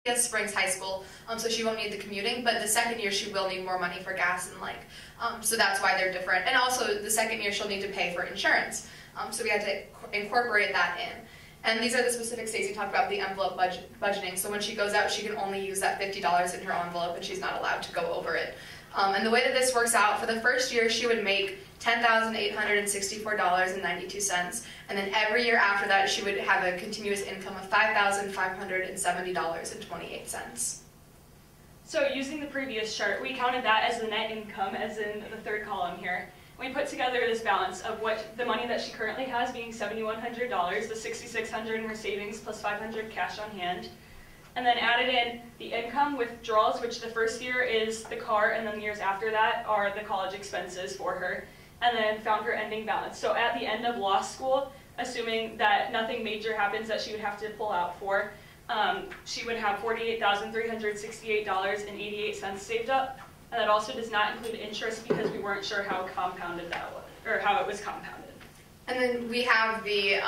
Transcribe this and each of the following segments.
Yes, Springs High School, so she won't need the commuting, but the second year she will need more money for gas and so that's why they're different. And also the second year she'll need to pay for insurance, so we had to incorporate that in. And these are the specific Stacey talked about, the envelope budgeting, so when she goes out she can only use that $50 in her envelope and she's not allowed to go over it. And the way that this works out, for the first year she would make $10,864.92, and then every year after that she would have a continuous income of $5,570.28. So using the previous chart, we counted that as the net income, as in the third column here. We put together this balance of what the money that she currently has being $7,100, the $6,600 in her savings plus $500 cash on hand, and then added in the income withdrawals, which the first year is the car, and then the years after that are the college expenses for her, and then found her ending balance. So at the end of law school, assuming that nothing major happens that she would have to pull out for, she would have $48,368.88 saved up, and that also does not include interest because we weren't sure how compounded that was, or how it was compounded. And then we have the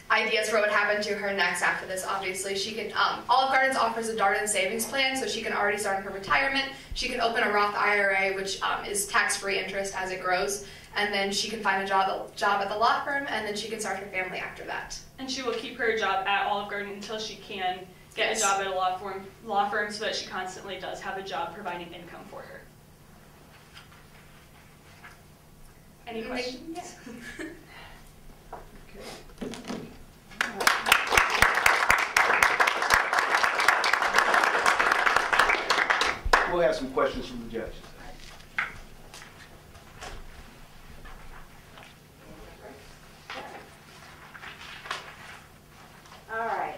ideas for what would happen to her next after this. Obviously, she can, Olive Gardens offers a Darden savings plan, so she can already start in her retirement. She can open a Roth IRA, which is tax-free interest as it grows, and then she can find a job at the law firm, and then she can start her family after that. And she will keep her job at Olive Garden until she can get a job at a law firm so that she constantly does have a job providing income for her. Any questions? Yes. We'll have some questions from the judges. All right.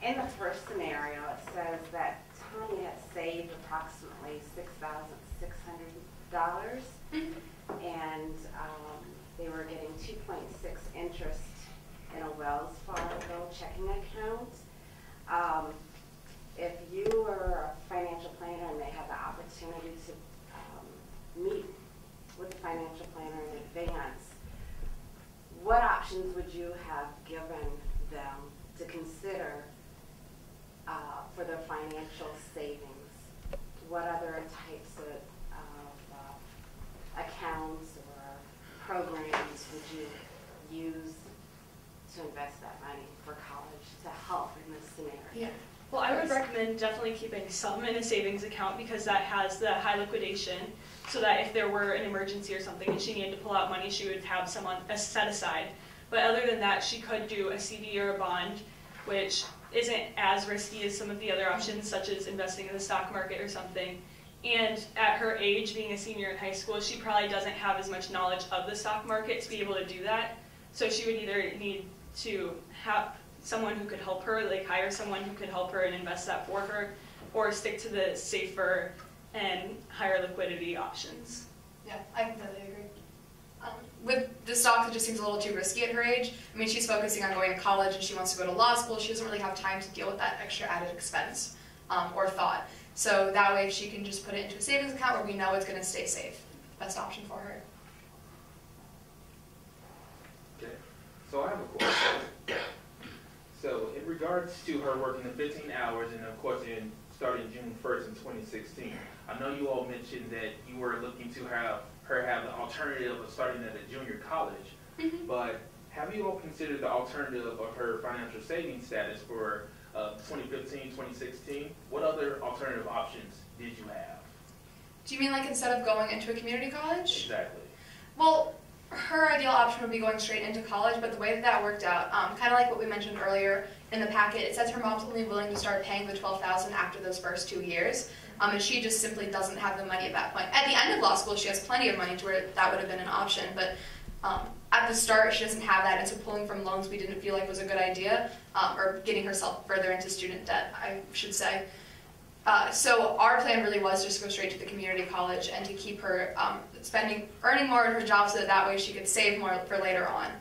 In the first scenario, it says that Tony had saved approximately $6,600, and they were getting 2.6 interest in a Wells Fargo checking account. If you were a financial planner and they had the opportunity to meet with the financial planner in advance, what options would you have given them to consider for their financial savings? What other types of accounts or programs would you use to invest that money for college to help in this scenario? Yeah. Well, I would recommend definitely keeping some in a savings account because that has the high liquidation, so that if there were an emergency or something and she needed to pull out money, she would have someone set aside. But other than that, she could do a CD or a bond, which isn't as risky as some of the other options, such as investing in the stock market or something. And at her age, being a senior in high school, she probably doesn't have as much knowledge of the stock market to be able to do that. So she would either need to have someone who could help her, like hire someone who could help her and invest that for her, or stick to the safer and higher liquidity options. Yeah, I completely agree. With the stocks, it just seems a little too risky at her age. I mean, she's focusing on going to college and she wants to go to law school. She doesn't really have time to deal with that extra added expense or thought. So that way she can just put it into a savings account where we know it's going to stay safe. Best option for her. Okay, so I have a question. So in regards to her working the 15 hours and of course starting June 1st in 2016, I know you all mentioned that you were looking to have her have the alternative of starting at a junior college, but have you all considered the alternative of her financial savings status for 2015, 2016? What other alternative options did you have? Do you mean like instead of going into a community college? Exactly. Well, her ideal option would be going straight into college, but the way that that worked out, kind of like what we mentioned earlier in the packet, it says her mom's only willing to start paying the $12,000 after those first 2 years, and she just simply doesn't have the money at that point. At the end of law school, she has plenty of money to where that would have been an option, but at the start, she doesn't have that, and so pulling from loans we didn't feel like was a good idea, or getting herself further into student debt, I should say. So our plan really was just to go straight to the community college and to keep her earning more in her job so that way she could save more for later on.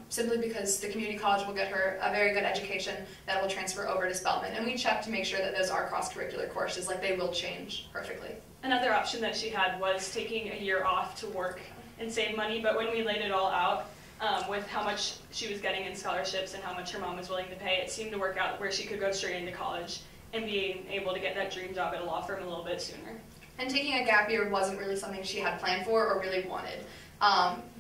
Simply because the community college will get her a very good education that will transfer over to Spelman. And we check to make sure that those are cross-curricular courses, like they will change perfectly. Another option that she had was taking a year off to work and save money, but when we laid it all out, with how much she was getting in scholarships and how much her mom was willing to pay, it seemed to work out where she could go straight into college and being able to get that dream job at a law firm a little bit sooner. And taking a gap year wasn't really something she had planned for or really wanted.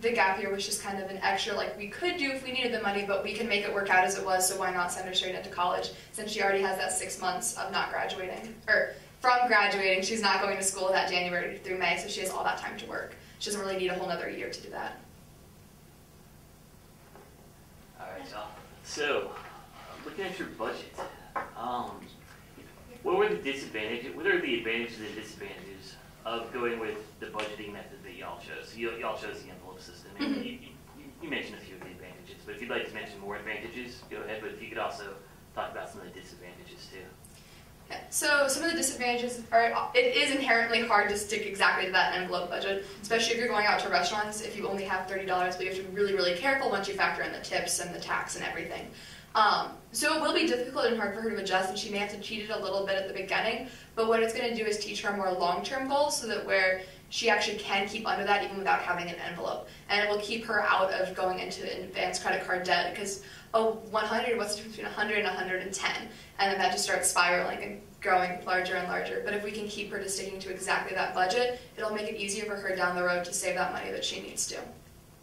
The gap year was just kind of an extra, like, we could do if we needed the money, but we can make it work out as it was, so why not send her straight into college, since she already has that 6 months of not graduating, or from graduating, she's not going to school that January through May, so she has all that time to work. She doesn't really need a whole other year to do that. All right, y'all. So, looking at your budget, what are the advantages and disadvantages of going with the budgeting method that y'all chose? So y'all chose the envelope system, and you mentioned a few of the advantages, but if you'd like to mention more advantages, go ahead, but if you could also talk about some of the disadvantages too. Yeah. So some of the disadvantages are, it is inherently hard to stick exactly to that envelope budget, especially if you're going out to restaurants. If you only have $30, but you have to be really, really careful once you factor in the tips and the tax and everything. So it will be difficult and hard for her to adjust, and she may have to cheat it a little bit at the beginning, but what it's going to do is teach her more long-term goals so that where she actually can keep under that even without having an envelope. And it will keep her out of going into advanced credit card debt, because, oh, 100, what's the difference between 100 and 110? And then that just starts spiraling and growing larger and larger. But if we can keep her to sticking to exactly that budget, it'll make it easier for her down the road to save that money that she needs to.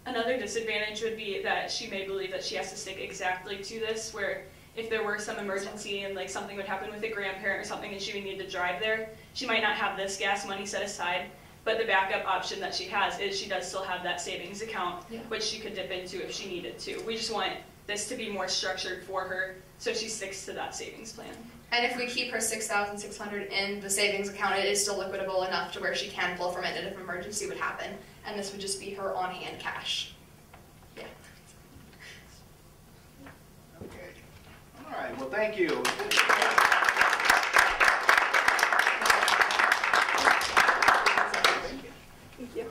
Another disadvantage would be that she may believe that she has to stick exactly to this, where if there were some emergency and like something would happen with a grandparent or something and she would need to drive there, she might not have this gas money set aside, but the backup option that she has is she does still have that savings account, which she could dip into if she needed to. We just want this to be more structured for her so she sticks to that savings plan. And if we keep her $6,600 in the savings account, it is still liquidable enough to where she can pull from it if an emergency would happen. And this would just be her on-hand cash. Yeah. Okay. All right, well, thank you. Thank you.